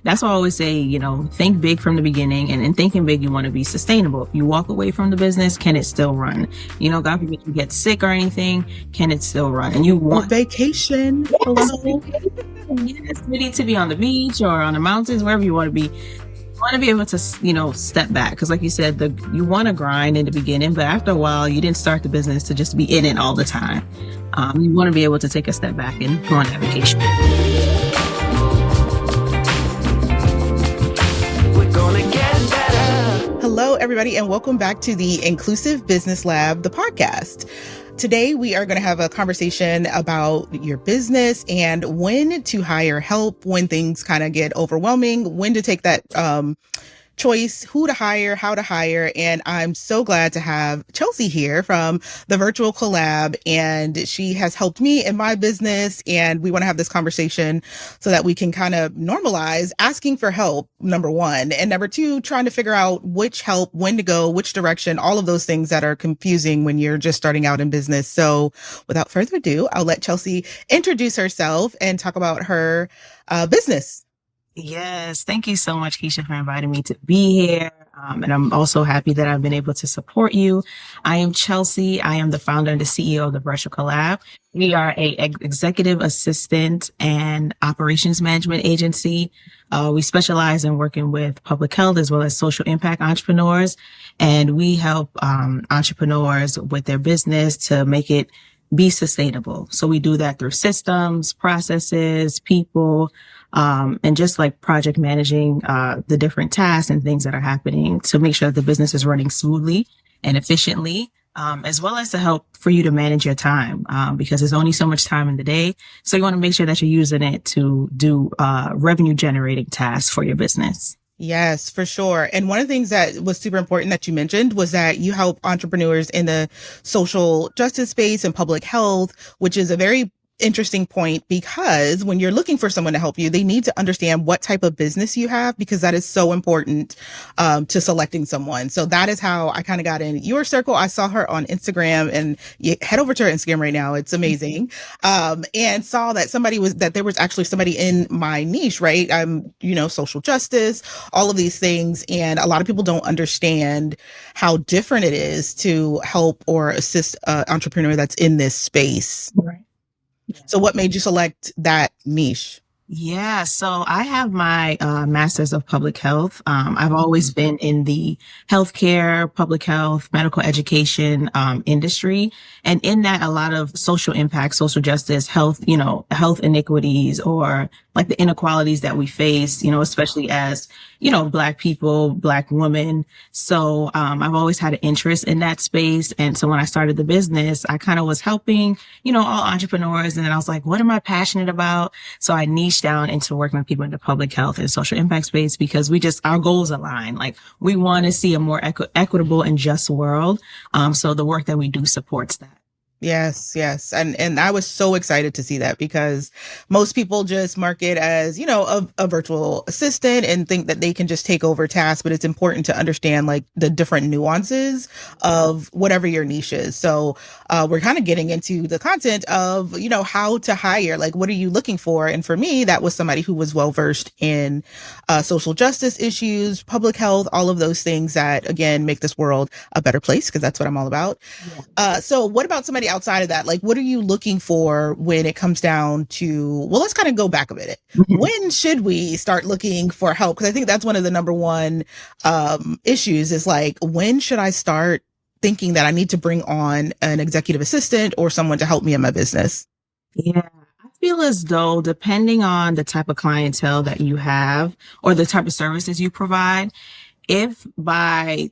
that's why I always say, think big from the beginning, and in thinking big, you want to be sustainable. If you walk away from the business, can it still run? God forbid you get sick or anything, can it still run? And you want vacation. Hello. Yes, you need to be on the beach or on the mountains, wherever you want to be. You want to be able to, step back. Because like you said, you want to grind in the beginning, but after a while, you didn't start the business to just be in it all the time. You want to be able to take a step back and go on that vacation. We're gonna get better. Hello, everybody, and welcome back to the Inclusive Business Lab, the podcast. Today, we are going to have a conversation about your business and when to hire help, when things kind of get overwhelming, when to take that choice, who to hire, how to hire. And I'm so glad to have Chelsea here from the Virtual Collab. And she has helped me in my business. And we want to have this conversation so that we can kind of normalize asking for help, number one. And number two, trying to figure out which help, when to go, which direction, all of those things that are confusing when you're just starting out in business. So without further ado, I'll let Chelsea introduce herself and talk about her business. Yes. Thank you so much, Keisha, for inviting me to be here. And I'm also happy that I've been able to support you. I am Chelsea. I am the founder and the CEO of the Virtual Collab. We are a executive assistant and operations management agency. We specialize in working with public health as well as social impact entrepreneurs. And we help entrepreneurs with their business to make it be sustainable. So we do that through systems, processes, people, and just like project managing the different tasks and things that are happening to make sure that the business is running smoothly and efficiently, as well as to help for you to manage your time, because there's only so much time in the day. So you want to make sure that you're using it to do revenue generating tasks for your business. Yes, for sure. And one of the things that was super important that you mentioned was that you help entrepreneurs in the social justice space and public health, which is a very interesting point, because when you're looking for someone to help you, they need to understand what type of business you have, because that is so important to selecting someone. So that is how I kind of got in your circle. I saw her on Instagram, and you head over to her Instagram right now. It's amazing. And saw that there was actually somebody in my niche, right? Social justice, all of these things. And a lot of people don't understand how different it is to help or assist an entrepreneur that's in this space. Right. So what made you select that niche? Yeah, so I have my master's of public health. I've always been in the healthcare, public health, medical education industry. And in that, a lot of social impact, social justice, health inequities, or like the inequalities that we face, especially as, Black people, Black women. So I've always had an interest in that space. And so when I started the business, I kind of was helping, all entrepreneurs. And then I was like, what am I passionate about? So I niched down into working with people in the public health and social impact space, because our goals align. Like, we want to see a more equitable and just world. So the work that we do supports that. Yes. And I was so excited to see that, because most people just mark it as, a virtual assistant and think that they can just take over tasks. But it's important to understand like the different nuances of whatever your niche is. So we're kind of getting into the content of, how to hire, like, what are you looking for? And for me, that was somebody who was well versed in social justice issues, public health, all of those things that, again, make this world a better place, because that's what I'm all about. Yeah. So what about somebody outside of that? Like, what are you looking for when it comes down to, well, let's kind of go back a minute. Mm-hmm. When should we start looking for help? Because I think that's one of the number one issues is like, when should I start thinking that I need to bring on an executive assistant or someone to help me in my business? Yeah. I feel as though, depending on the type of clientele that you have or the type of services you provide, if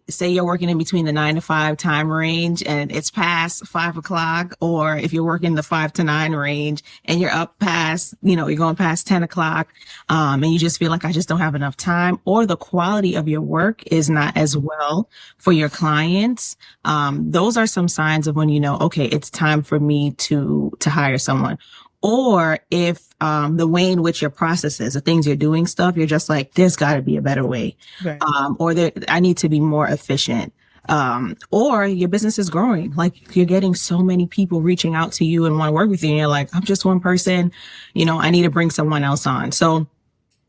say you're working in between the 9 to 5 time range and it's past 5 o'clock, or if you're working the 5 to 9 range and you're up past, you're going past 10 o'clock, and you just feel like I just don't have enough time, or the quality of your work is not as well for your clients, those are some signs of when okay, it's time for me to hire someone. Or if the way in which your processes, the things you're doing stuff, you're just like, there's got to be a better way. Right. Or I need to be more efficient. Or your business is growing. Like, you're getting so many people reaching out to you and want to work with you. And you're like, I'm just one person, I need to bring someone else on. So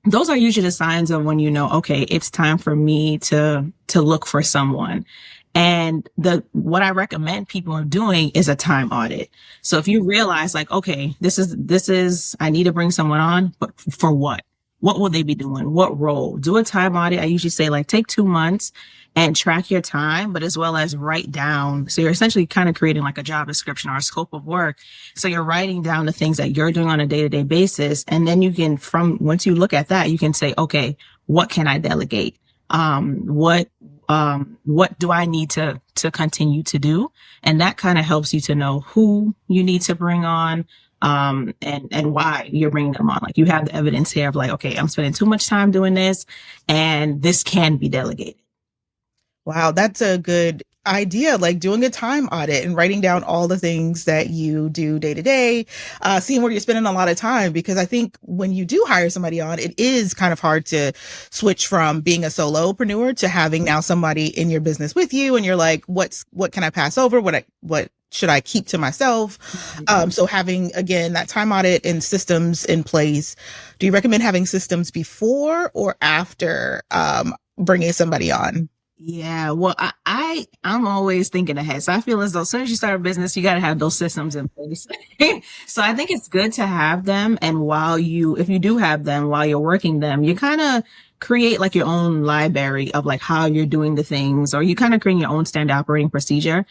those are usually the signs of when you know, okay, it's time for me to look for someone. And what I recommend people are doing is a time audit. So if you realize like, okay, this is I need to bring someone on, but for what? What will they be doing? What role? Do a time audit. I usually say like take 2 months and track your time, but as well as write down. So you're essentially kind of creating like a job description or a scope of work. So you're writing down the things that you're doing on a day-to-day basis. And then you can, once you look at that, you can say, okay, what can I delegate? What do I need to continue to do? And that kind of helps you to know who you need to bring on, and why you're bringing them on. Like you have the evidence here of like, okay, I'm spending too much time doing this and this can be delegated. Wow, that's a good idea. Like doing a time audit and writing down all the things that you do day to day, seeing where you're spending a lot of time. Because I think when you do hire somebody on, it is kind of hard to switch from being a solopreneur to having now somebody in your business with you. And you're like, what can I pass over? What should I keep to myself? So having, again, that time audit and systems in place. Do you recommend having systems before or after bringing somebody on? Yeah, well, I'm always thinking ahead. So I feel as though as soon as you start a business, you got to have those systems in place. So I think it's good to have them. And if you do have them while you're working them, you kind of create like your own library of like how you're doing the things, or you kind of create your own standard operating procedure,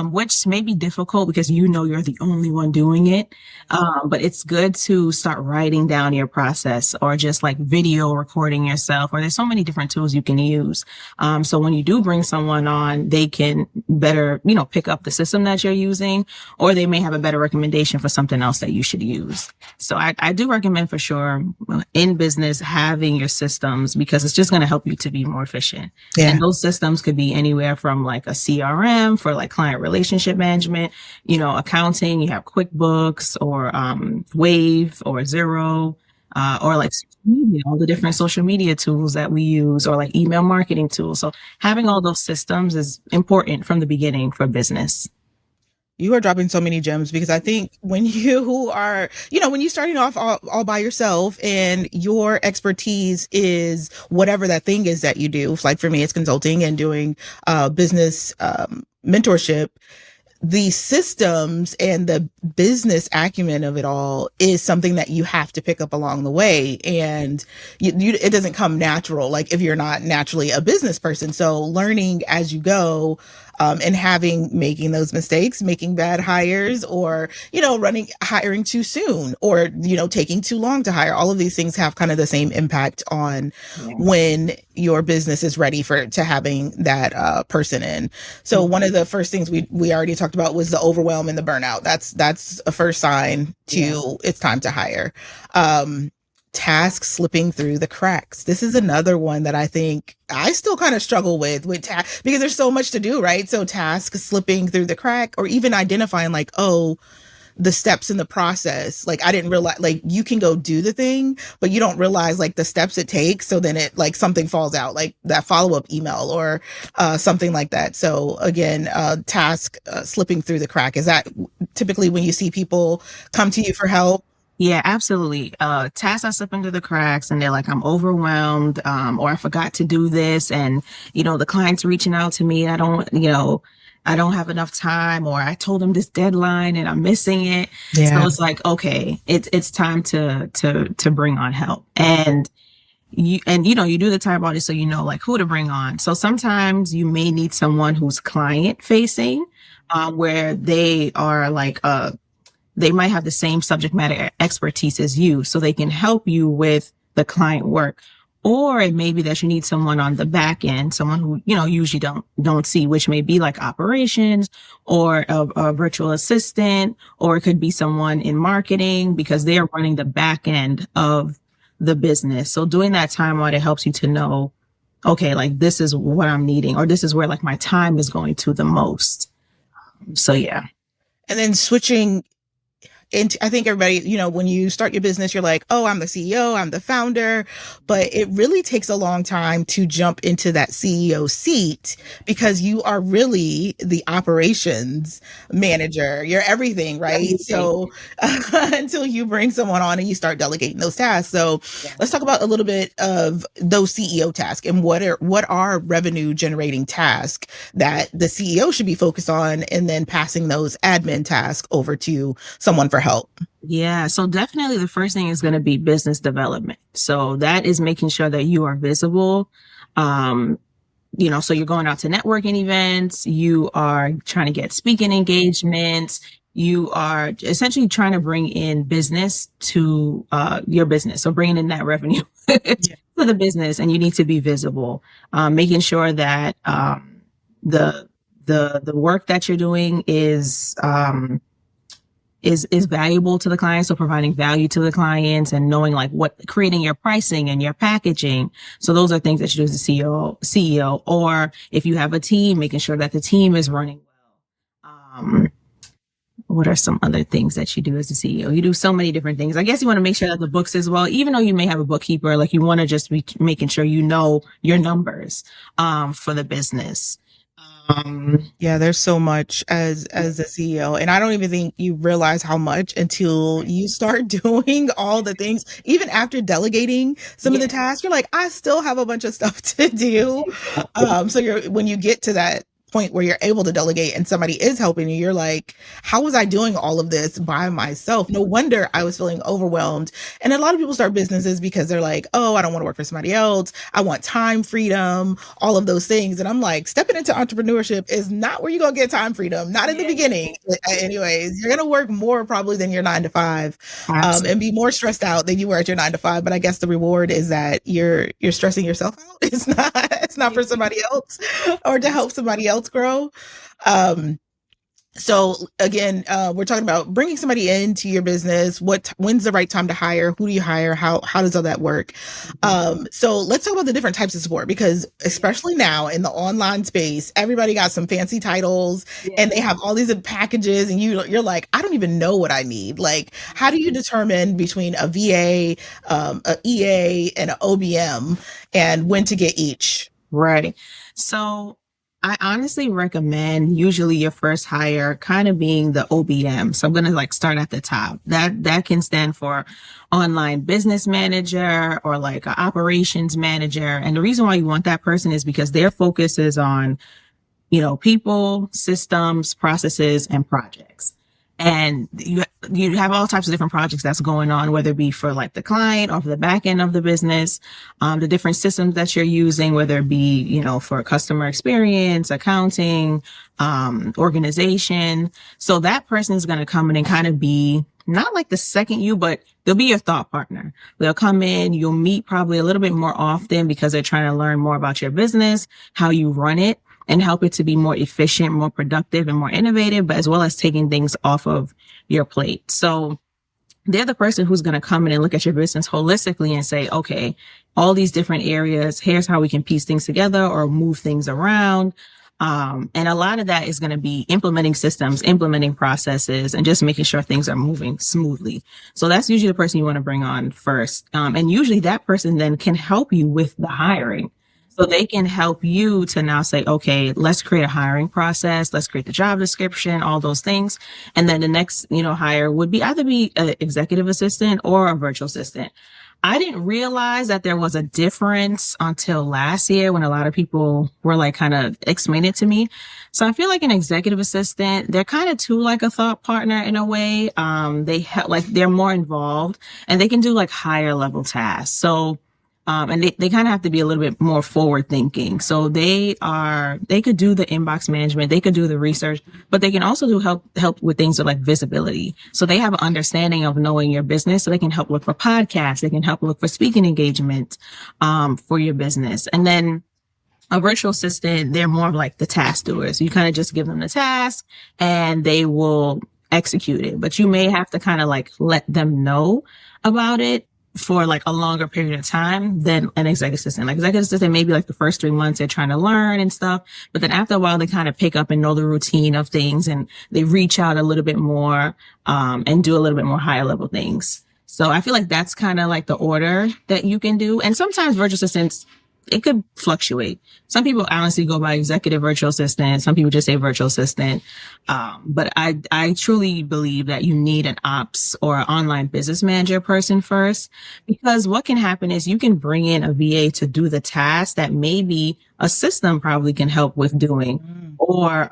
which may be difficult because you know you're the only one doing it. But it's good to start writing down your process or just like video recording yourself, or there's so many different tools you can use. So when you do bring someone on, they can better, pick up the system that you're using, or they may have a better recommendation for something else that you should use. So I do recommend for sure in business having your systems, because it's just going to help you to be more efficient. Yeah. And those systems could be anywhere from like a CRM for like client relationship management, accounting, you have QuickBooks or Wave or Zero, or like social media, all the different social media tools that we use, or like email marketing tools. So having all those systems is important from the beginning for business. You are dropping so many gems, because I think when you are, when you're starting off all by yourself and your expertise is whatever that thing is that you do, like for me, it's consulting and doing business mentorship. The systems and the business acumen of it all is something that you have to pick up along the way. And it doesn't come natural, like if you're not naturally a business person. So learning as you go, and making those mistakes, making bad hires, or, hiring too soon, or, taking too long to hire. All of these things have kind of the same impact on when your business is ready to having that person in. So one of the first things we already talked about was the overwhelm and the burnout. That's a first sign to it's time to hire. Tasks slipping through the cracks. This is another one that I think I still kind of struggle with because there's so much to do, right? So tasks slipping through the crack, or even identifying like, oh, the steps in the process. Like I didn't realize, like you can go do the thing, but you don't realize like the steps it takes. So then it like something falls out, like that follow-up email or something like that. So again, task slipping through the crack. Is that typically when you see people come to you for help? Yeah, absolutely. Tasks are slipping through the cracks and they're like, I'm overwhelmed, or I forgot to do this. And, the client's reaching out to me. I don't have enough time, or I told them this deadline and I'm missing it. Yeah. So it's like, okay, it's time to bring on help. And you do the time audit so like who to bring on. So sometimes you may need someone who's client facing, where they are like, they might have the same subject matter expertise as you, so they can help you with the client work. Or it may be that you need someone on the back end, someone who, usually don't see, which may be like operations or a virtual assistant, or it could be someone in marketing because they are running the back end of the business. So doing that time audit helps you to know, okay, like this is what I'm needing, or this is where like my time is going to the most. So yeah. And then switching I think everybody, when you start your business, you're like, oh, I'm the CEO, I'm the founder, but it really takes a long time to jump into that CEO seat because you are really the operations manager. You're everything, right? So until you bring someone on and you start delegating those tasks. So let's talk about a little bit of those CEO tasks and what are revenue generating tasks that the CEO should be focused on, and then passing those admin tasks over to someone for help. Yeah. So definitely the first thing is going to be business development. So that is making sure that you are visible. So you're going out to networking events, you are trying to get speaking engagements, you are essentially trying to bring in business to your business. So bringing in that revenue for the business, and you need to be visible, making sure that the work that you're doing is valuable to the client. So providing value to the clients and knowing like creating your pricing and your packaging. So those are things that you do as a CEO, or if you have a team, making sure that the team is running well. What are some other things that you do as a CEO? You do so many different things. I guess you want to make sure that the books as well, even though you may have a bookkeeper, like you want to just be making sure you know your numbers, for the business. Yeah, there's so much as a CEO, and I don't even think you realize how much until you start doing all the things. Even after delegating some of the tasks, you're like, I still have a bunch of stuff to do. So when you get to that point where you're able to delegate and somebody is helping you, you're like, how was I doing all of this by myself? No wonder I was feeling overwhelmed. And a lot of people start businesses because they're like, oh, I don't want to work for somebody else. I want time freedom, all of those things. And I'm like, stepping into entrepreneurship is not where you're going to get time freedom. Not in the beginning. Anyways, you're going to work more probably than your 9 to 5, and be more stressed out than you were at your 9 to 5. But I guess the reward is that you're stressing yourself out. It's not for somebody else or to help somebody else grow. So again, we're talking about bringing somebody into your business. When's the right time to hire? Who do you hire? How does all that work? So let's talk about the different types of support, because especially now in the online space, everybody got some fancy titles and they have all these packages, and you're like, I don't even know what I need. Like, how do you determine between a VA, a EA, and an OBM, and when to get each? Right. So I honestly recommend usually your first hire kind of being the OBM. So I'm going to start at the top. That can stand for online business manager or like an operations manager. And the reason why you want that person is because their focus is on, people, systems, processes, and projects. And you have all types of different projects that's going on, whether it be for like the client or for the back end of the business, the different systems that you're using, whether it be, for customer experience, accounting, organization. So that person is going to come in and kind of be not like the second you, but they'll be your thought partner. They'll come in, you'll meet probably a little bit more often because they're trying to learn more about your business, how you run it, and help it to be more efficient, more productive, and more innovative, but as well as taking things off of your plate. So they're the person who's going to come in and look at your business holistically and say, okay, all these different areas, here's how we can piece things together or move things around. And a lot of that is going to be implementing systems, implementing processes, and just making sure things are moving smoothly. So that's usually the person you want to bring on first. And usually that person then can help you with the hiring. So they can help you to now say, okay, let's create a hiring process. Let's create the job description, all those things. And then the next, hire would be either be an executive assistant or a virtual assistant. I didn't realize that there was a difference until last year when a lot of people were like kind of explaining it to me. So I feel like an executive assistant, they're kind of too like a thought partner in a way. They help, like they're more involved and they can do like higher level tasks. So and they kind of have to be a little bit more forward thinking. So they could do the inbox management, they could do the research, but they can also do help with things like visibility. So they have an understanding of knowing your business. So they can help look for podcasts. They can help look for speaking engagement, for your business. And then a virtual assistant, they're more of like the task doers. You kind of just give them the task and they will execute it, but you may have to kind of like let them know about it. for like a longer period of time than an executive assistant. Like executive assistant, maybe like the first 3 months they're trying to learn and stuff. But then after a while, they kind of pick up and know the routine of things and they reach out a little bit more, and do a little bit more higher level things. So I feel like that's kind of like the order that you can do. And sometimes virtual assistants, it could fluctuate. Some people honestly go by executive virtual assistant. Some people just say virtual assistant. But I truly believe that you need an ops or online business manager person first, because what can happen is you can bring in a VA to do the task that maybe a system probably can help with doing, or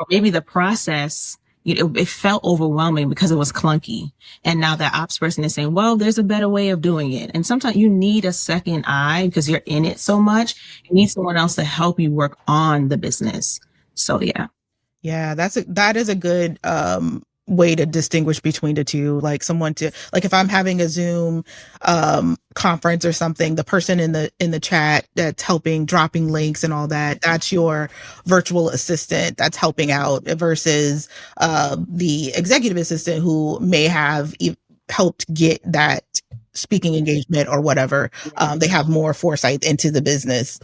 maybe the process, it felt overwhelming because it was clunky. And now that ops person is saying, well, there's a better way of doing it. And sometimes you need a second eye because you're in it so much. You need someone else to help you work on the business. So yeah. Yeah, that is a good way to distinguish between the two. Like someone to, like if I'm having a Zoom conference or something, the person in the chat that's helping dropping links and all that, that's your virtual assistant that's helping out, versus the executive assistant who may have helped get that speaking engagement or whatever. They have more foresight into the business.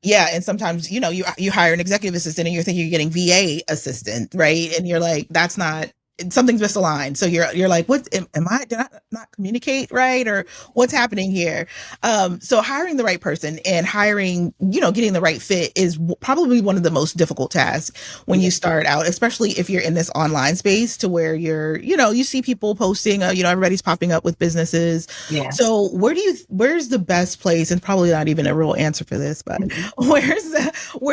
Yeah. And sometimes, you hire an executive assistant and you're thinking you're getting VA assistant, right? And you're like, that's not, something's misaligned. So you're like, what did I not communicate right? Or what's happening here? So hiring the right person and hiring, getting the right fit is probably one of the most difficult tasks when you start out, especially if you're in this online space to where you're, you see people posting, everybody's popping up with businesses. Yeah. So where's the best place, and probably not even a real answer for this, but where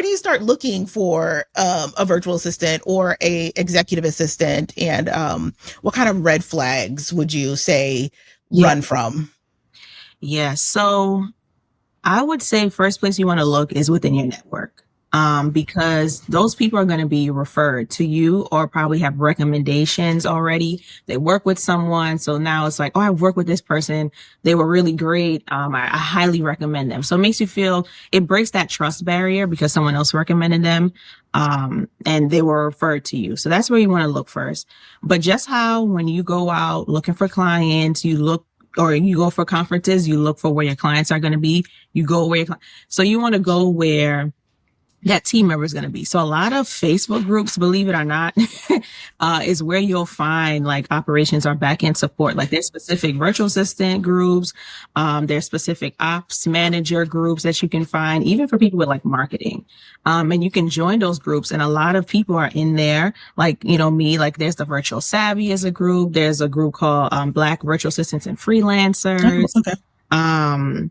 do you start looking for a virtual assistant or a executive assistant? And what kind of red flags would you say run from? Yeah. So I would say first place you want to look is within your network. Because those people are going to be referred to you or probably have recommendations already. They work with someone. So now it's like, oh, I've worked with this person. They were really great. I highly recommend them. So it makes you feel, it breaks that trust barrier because someone else recommended them. And they were referred to you. So that's where you want to look first. But just how when you go out looking for clients, you go for conferences, you look for where your clients are going to be. You go where so you want to go where that team member is going to be. So a lot of Facebook groups, believe it or not, is where you'll find like operations or back-end support. Like there's specific virtual assistant groups. There's specific ops manager groups that you can find, even for people with like marketing. And you can join those groups, and a lot of people are in there. Like, me, like there's the Virtual Savvy as a group. There's a group called, Black Virtual Assistants and Freelancers. Oh, okay.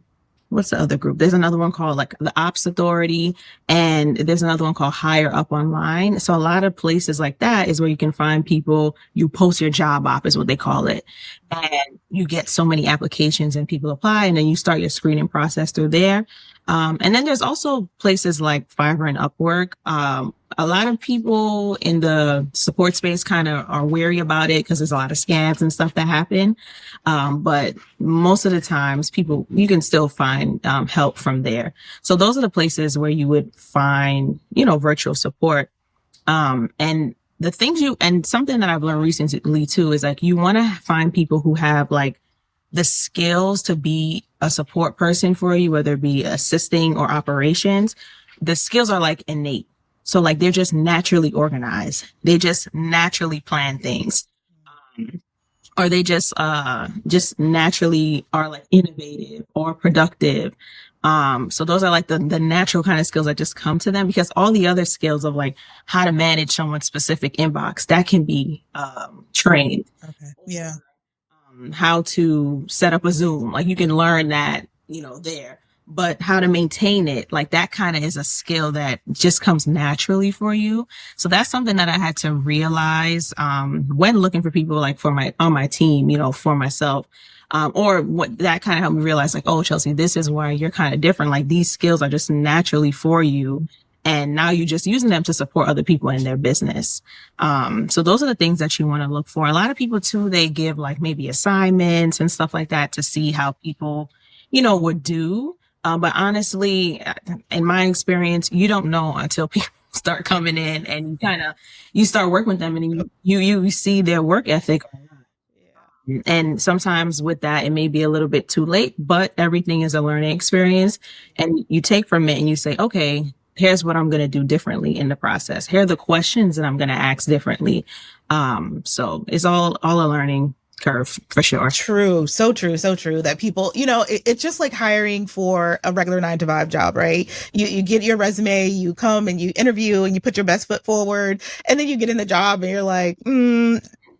What's the other group? There's another one called like the Ops Authority, and there's another one called Higher Up Online. So a lot of places like that is where you can find people. You post your job op is what they call it. And you get so many applications and people apply, and then you start your screening process through there. And then there's also places like Fiverr and Upwork. A lot of people in the support space kind of are wary about it because there's a lot of scams and stuff that happen. But most of the times you can still find help from there. So those are the places where you would find, virtual support. And the things and something that I've learned recently too is like, you want to find people who have like the skills to be a support person for you, whether it be assisting or operations. The skills are like innate. So like they're just naturally organized. They just naturally plan things. Or they just naturally are like innovative or productive. So those are like the natural kind of skills that just come to them, because all the other skills of like how to manage someone's specific inbox, that can be trained. Okay. Yeah. How to set up a Zoom, like you can learn that, there. But how to maintain it, like that kind of is a skill that just comes naturally for you. So that's something that I had to realize when looking for people like on my team, for myself. Or what that kind of helped me realize, like, oh, Chelsea, this is why you're kind of different. Like these skills are just naturally for you. And now you're just using them to support other people in their business. So those are the things that you want to look for. A lot of people too, they give like maybe assignments and stuff like that to see how people, would do. But honestly, in my experience, you don't know until people start coming in and you start working with them and you see their work ethic. And sometimes with that, it may be a little bit too late, but everything is a learning experience. And you take from it and you say, okay, here's what I'm going to do differently in the process. Here are the questions that I'm going to ask differently. So it's all a learning curve for sure. True. So true. So true that people, it's just like hiring for a regular 9 to 5 job, right? You get your resume, you come and you interview and you put your best foot forward, and then you get in the job and you're like,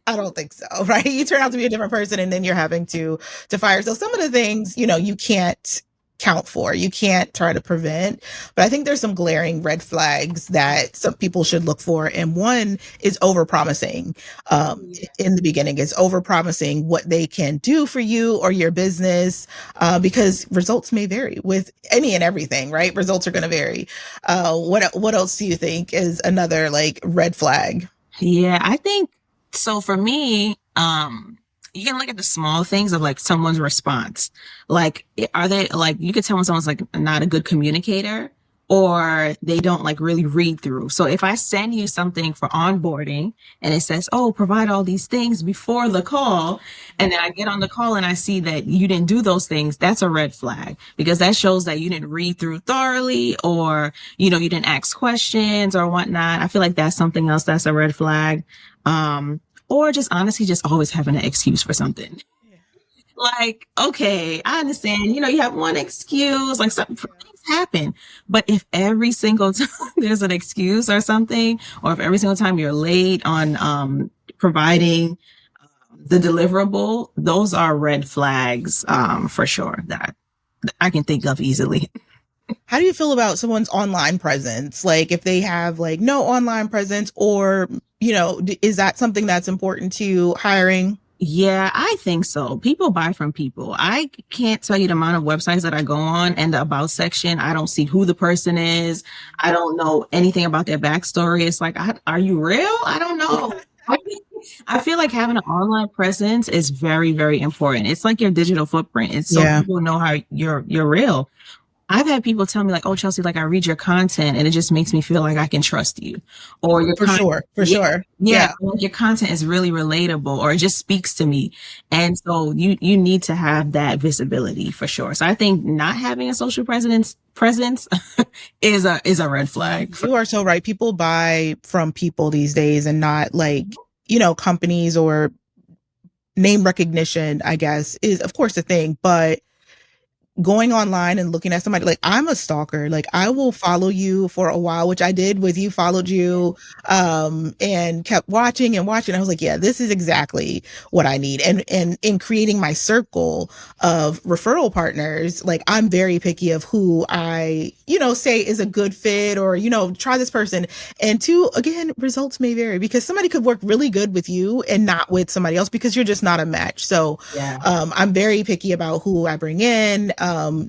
I don't think so, right? You turn out to be a different person, and then you're having to fire. So some of the things, you can't count for, you can't try to prevent, but I think there's some glaring red flags that some people should look for. And one is overpromising. In the beginning, is overpromising what they can do for you or your business, because results may vary with any and everything, right? Results are going to vary. What else do you think is another like red flag? Yeah, I think so. For me, you can look at the small things of like someone's response. Like, are they like, you could tell when someone's like not a good communicator or they don't like really read through. So if I send you something for onboarding and it says, oh, provide all these things before the call, and then I get on the call and I see that you didn't do those things, that's a red flag because that shows that you didn't read through thoroughly, or, you didn't ask questions or whatnot. I feel like that's something else that's a red flag. Or just honestly, just always having an excuse for something. Like, okay, I understand, you have one excuse, like something things happen. But if every single time there's an excuse or something, or if every single time you're late on providing the deliverable, those are red flags for sure that I can think of easily. How do you feel about someone's online presence? Like if they have like no online presence, or, is that something that's important to hiring? Yeah, I think so. People buy from people. I can't tell you the amount of websites that I go on and the about section. I don't see who the person is. I don't know anything about their backstory. It's like, are you real? I don't know. I feel like having an online presence is very, very important. It's like your digital footprint. It's so people know how you're real. I've had people tell me like, oh, Chelsea, like I read your content and it just makes me feel like I can trust you, or your For sure. Yeah. Like your content is really relatable, or it just speaks to me. And so you need to have that visibility for sure. So I think not having a social presence is a red flag. You are so right. People buy from people these days and not like, companies, or name recognition, I guess, is of course a thing, but going online and looking at somebody, like I'm a stalker, like I will follow you for a while, which I did with you, followed you, and kept watching and watching. I was like, yeah, this is exactly what I need. And in creating my circle of referral partners, like I'm very picky of who I, say is a good fit, or, try this person. And two, again, results may vary because somebody could work really good with you and not with somebody else because you're just not a match. So, I'm very picky about who I bring in.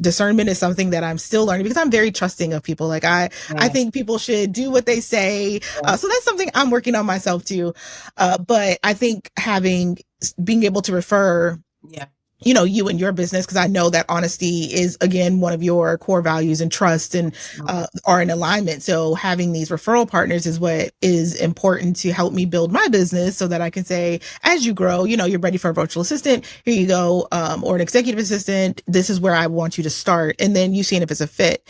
Discernment is something that I'm still learning because I'm very trusting of people. Like I think people should do what they say. So that's something I'm working on myself too. But I think being able to refer, you and your business, because I know that honesty is, again, one of your core values, and trust and are in alignment. So having these referral partners is what is important to help me build my business, so that I can say, as you grow, you're ready for a virtual assistant. Here you go. Or an executive assistant. This is where I want you to start. And then you seeing if it's a fit.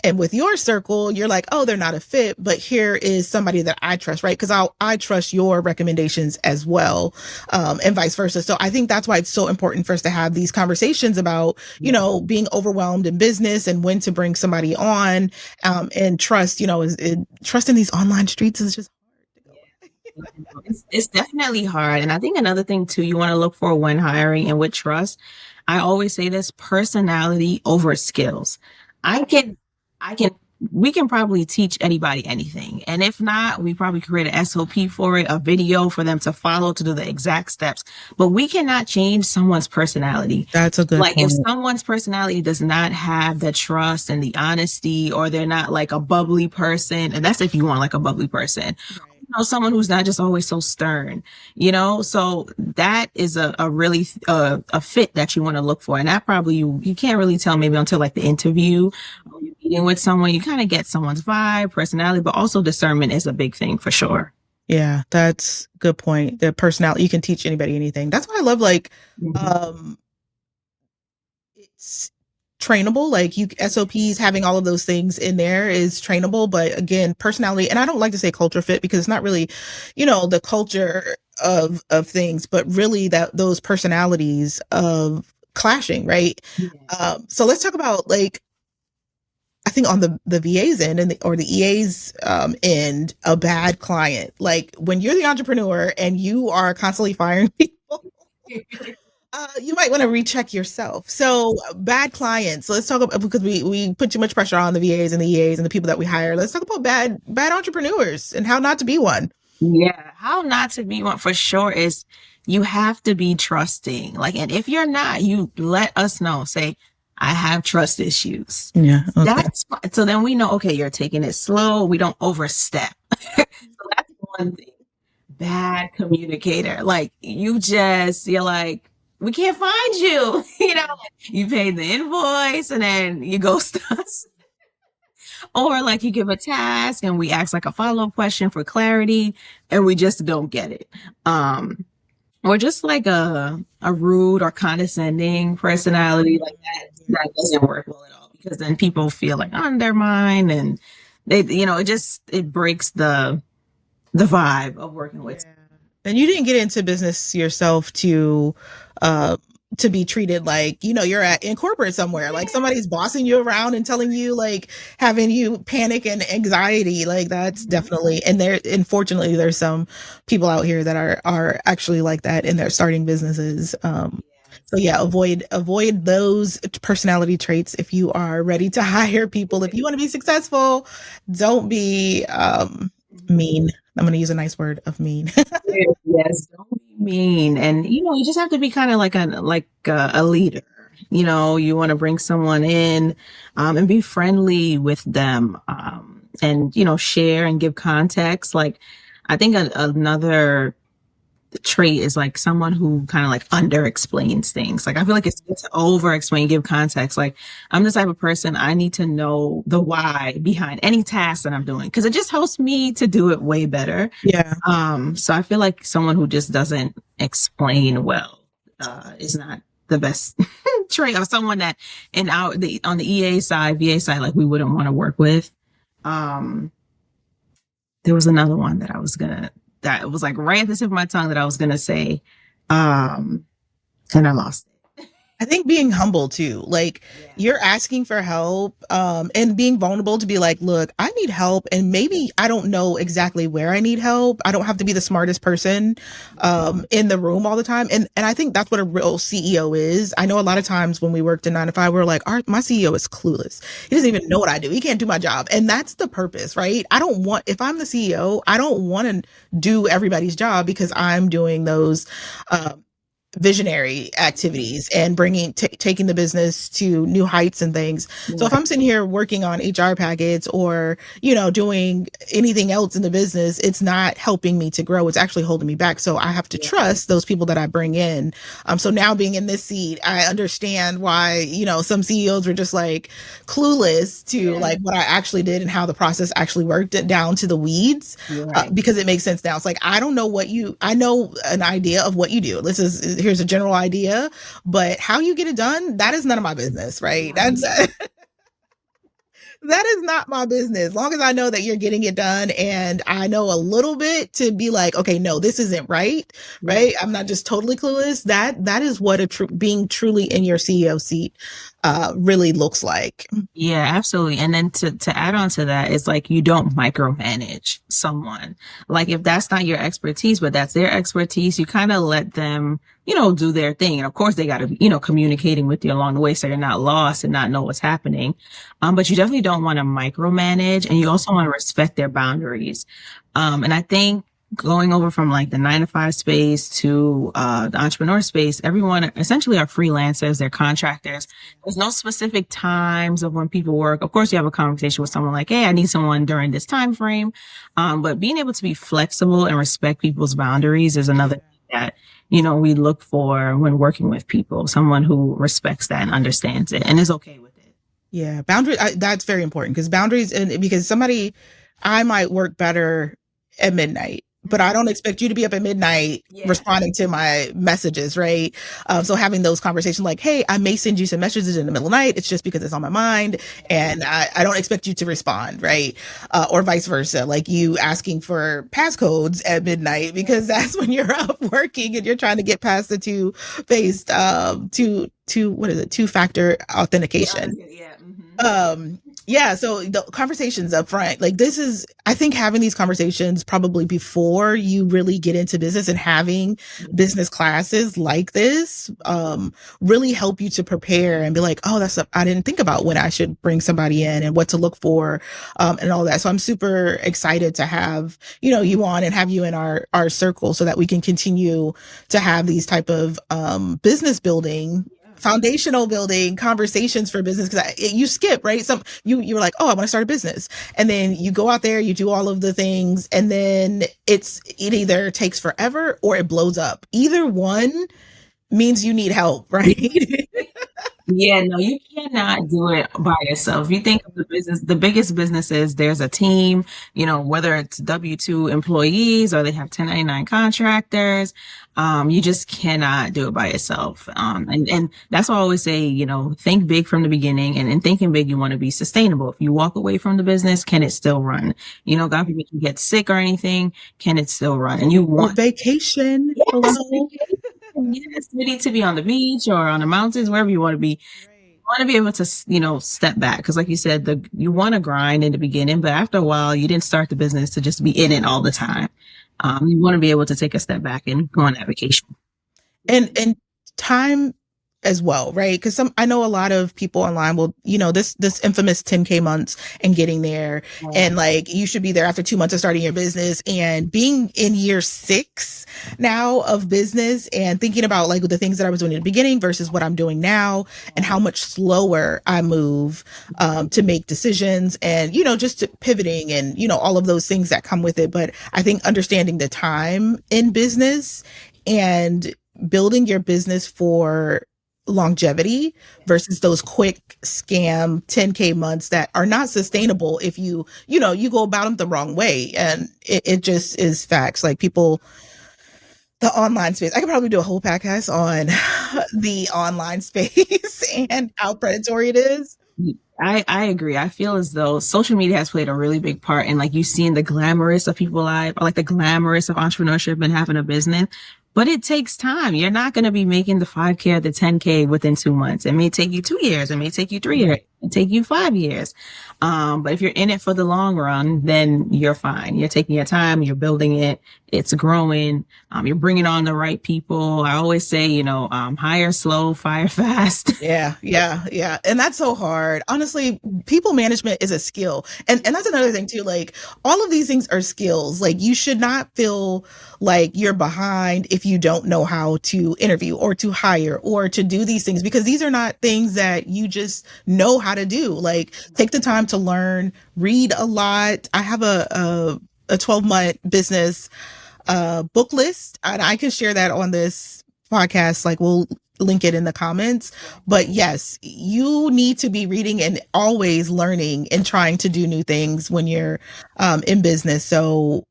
And with your circle, you're like, oh, they're not a fit, but here is somebody that I trust, right? Because I trust your recommendations as well, and vice versa. So I think that's why it's so important for us to have these conversations about, being overwhelmed in business and when to bring somebody on, and trust, trust in these online streets is just It's definitely hard. And I think another thing too, you want to look for when hiring and with trust. I always say this: personality over skills. I can, we can probably teach anybody anything. And if not, we probably create an SOP for it, a video for them to follow to do the exact steps. But we cannot change someone's personality. That's a good point. If someone's personality does not have the trust and the honesty, or they're not like a bubbly person, and that's if you want like a bubbly person. Right. Someone who's not just always so stern, so that is a really a fit that you want to look for. And that probably you can't really tell maybe until like the interview, or you're meeting with someone, you kind of get someone's vibe, personality, but also discernment is a big thing for sure. Yeah, that's a good point. The personality, you can teach anybody anything. That's why I love like Mhm. um it's trainable. Like you SOPs having all of those things in there is trainable, but again, personality, and I don't like to say culture fit because it's not really, the culture of things, but really that those personalities of clashing, right? Yeah. So let's talk about like I think on the VA's end or the EA's end, a bad client. Like when you're the entrepreneur and you are constantly firing people, you might want to recheck yourself. So bad clients. Let's talk about because we put too much pressure on the VAs and the EAs and the people that we hire. Let's talk about bad entrepreneurs and how not to be one. Yeah, how not to be one for sure is you have to be trusting. Like, and if you're not, you let us know. Say, I have trust issues. Yeah. Okay. That's fine. So then we know, okay, you're taking it slow. We don't overstep. So that's one thing. Bad communicator. Like you're like, we can't find you. You pay the invoice and then you ghost us. Or like you give a task and we ask like a follow-up question for clarity and we just don't get it. Um, or just like a rude or condescending personality like that doesn't work well at all because then people feel like undermined and it breaks the vibe of working with. Yeah. And you didn't get into business yourself uh to be treated like, you're in corporate somewhere, like somebody's bossing you around and telling you like having you panic and anxiety. Like that's definitely and there unfortunately there's some people out here that are actually like that and they're starting businesses. So yeah, avoid those personality traits if you are ready to hire people. If you want to be successful, don't be mean. I'm going to use a nice word of mean. Yes, don't be mean. And you just have to be kind of like a leader. You want to bring someone in and be friendly with them and share and give context. Like I think another trait is like someone who kind of like under explains things. Like I feel like it's good to over explain, give context. Like I'm the type of person I need to know the why behind any task that I'm doing because it just helps me to do it way better. Yeah. So I feel like someone who just doesn't explain well is not the best trait, or someone that on the EA side, VA side, like we wouldn't want to work with. Um, there was another one that was like right at the tip of my tongue that I was gonna say, and I lost it. I think being humble too, like you're asking for help, and being vulnerable to be like, look, I need help. And maybe I don't know exactly where I need help. I don't have to be the smartest person, in the room all the time. And I think that's what a real CEO is. I know a lot of times when we worked in 9 to 5, we we're like, my CEO is clueless. He doesn't even know what I do. He can't do my job. And that's the purpose, right? If I'm the CEO, I don't want to do everybody's job because I'm doing those, visionary activities and taking the business to new heights and things. So if I'm sitting here working on HR packets or, doing anything else in the business, it's not helping me to grow. It's actually holding me back. So I have to trust those people that I bring in. So now being in this seat, I understand why, some CEOs were just like clueless to like what I actually did and how the process actually worked it down to the weeds, because it makes sense now. It's like, I know an idea of what you do. Here's a general idea, but how you get it done, that is none of my business, right? That is not my business. As long as I know that you're getting it done and I know a little bit to be like, okay, no, this isn't right, right? I'm not just totally clueless. That is what being truly in your CEO seat really looks like. Yeah, absolutely. And then to add on to that, it's like you don't micromanage someone. Like if that's not your expertise, but that's their expertise, you kind of let them, do their thing. And of course they got to be, communicating with you along the way so you're not lost and not know what's happening. But you definitely don't want to micromanage and you also want to respect their boundaries. And I think going over from like the 9 to 5 space to the entrepreneur space, everyone essentially are freelancers, they're contractors. There's no specific times of when people work. Of course, you have a conversation with someone like, hey, I need someone during this time frame. But being able to be flexible and respect people's boundaries is another thing that, we look for when working with people, someone who respects that and understands it and is okay with it. Yeah, boundaries, that's very important because boundaries, and because I might work better at midnight, but I don't expect you to be up at midnight responding to my messages, right? So having those conversations like, hey, I may send you some messages in the middle of the night. It's just because it's on my mind. And I don't expect you to respond, right? Or vice versa, like you asking for passcodes at midnight because that's when you're up working and you're trying to get past the two-faced, what is it? Two-factor authentication. So the conversations up front, like this is, I think having these conversations probably before you really get into business and having business classes like this, really help you to prepare and be like, oh, I didn't think about when I should bring somebody in and what to look for, and all that. So I'm super excited to have, you on and have you in our circle so that we can continue to have these type of, business building, foundational building conversations for business, because you skip, right? You were like, oh, I want to start a business, and then you go out there, you do all of the things, and then it either takes forever or it blows up. Either one means you need help, right? Yeah, no, you cannot do it by yourself. If you think of the business, the biggest businesses, there's a team, whether it's W-2 employees or they have 1099 contractors. You just cannot do it by yourself. And that's why I always say, think big from the beginning, and in thinking big, you want to be sustainable. If you walk away from the business, can it still run? God forbid you get sick or anything, can it still run? And you want vacation. Yes, hello. Yes, you need to be on the beach or on the mountains, wherever you want to be. You want to be able to, step back. Because like you said, you want to grind in the beginning, but after a while, you didn't start the business to just be in it all the time. You want to be able to take a step back and go on that vacation. And time as well, right? Because I know a lot of people online will, this infamous 10K months and getting there, and like you should be there after 2 months of starting your business, and being in year 6 now of business and thinking about like the things that I was doing in the beginning versus what I'm doing now and how much slower I move to make decisions and, just pivoting and, all of those things that come with it. But I think understanding the time in business and building your business for longevity versus those quick scam 10K months that are not sustainable if you go about them the wrong way. And it just is facts. Like people, the online space, I could probably do a whole podcast on the online space and how predatory it is. I agree. I feel as though social media has played a really big part in like you seeing the glamorous of people live, or like the glamorous of entrepreneurship and having a business. But it takes time. You're not going to be making the 5K or the 10K within 2 months. It may take you 2 years. It may take you 3 years. It may take you 5 years. But if you're in it for the long run, then you're fine. You're taking your time. You're building it. It's growing. You're bringing on the right people. I always say, hire slow, fire fast. Yeah. And that's so hard. Honestly, people management is a skill. And that's another thing too. Like all of these things are skills. Like you should not feel like you're behind if you don't know how to interview or to hire or to do these things, because these are not things that you just know how to do. Like take the time to learn, read a lot. I have a 12-month business book list, and I can share that on this podcast. Like we'll link it in the comments. But yes, you need to be reading and always learning and trying to do new things when you're in business. So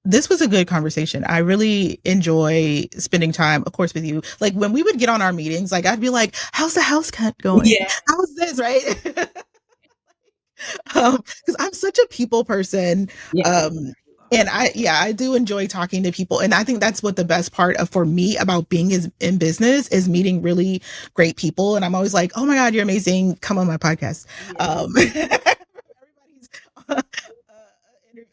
this was a good conversation. I really enjoy spending time, of course, with you. Like when we would get on our meetings, like I'd be like, how's the house cut going? Yeah. How's this, right? Because I'm such a people person. Yeah. And I do enjoy talking to people. And I think that's what the best part of for me about being in business is meeting really great people. And I'm always like, oh my God, you're amazing. Come on my podcast.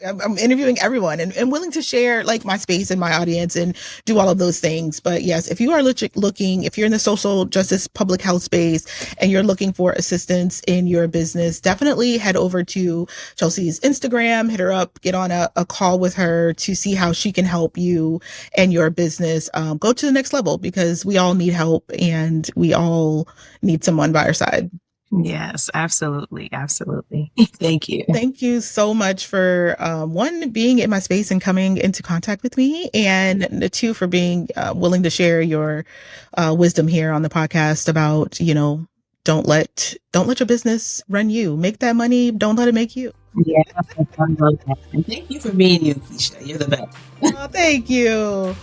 I'm interviewing everyone and willing to share like my space and my audience and do all of those things. But yes, if you are looking, if you're in the social justice public health space and you're looking for assistance in your business, definitely head over to Chelsea's Instagram, hit her up, get on a call with her to see how she can help you and your business go to the next level, because we all need help and we all need someone by our side. Yes, absolutely. Absolutely. Thank you. Thank you so much for one, being in my space and coming into contact with me, and two, for being willing to share your wisdom here on the podcast about, don't let your business run you. Make that money. Don't let it make you. Yeah, I love that. And thank you for being you, Keisha. You're the best. Oh, thank you.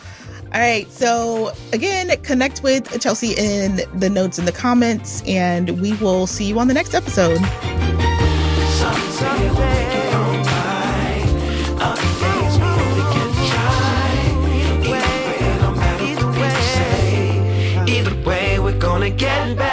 All right. So, again, connect with Chelsea in the notes in the comments, and we will see you on the next episode. Either way, we're gonna get better.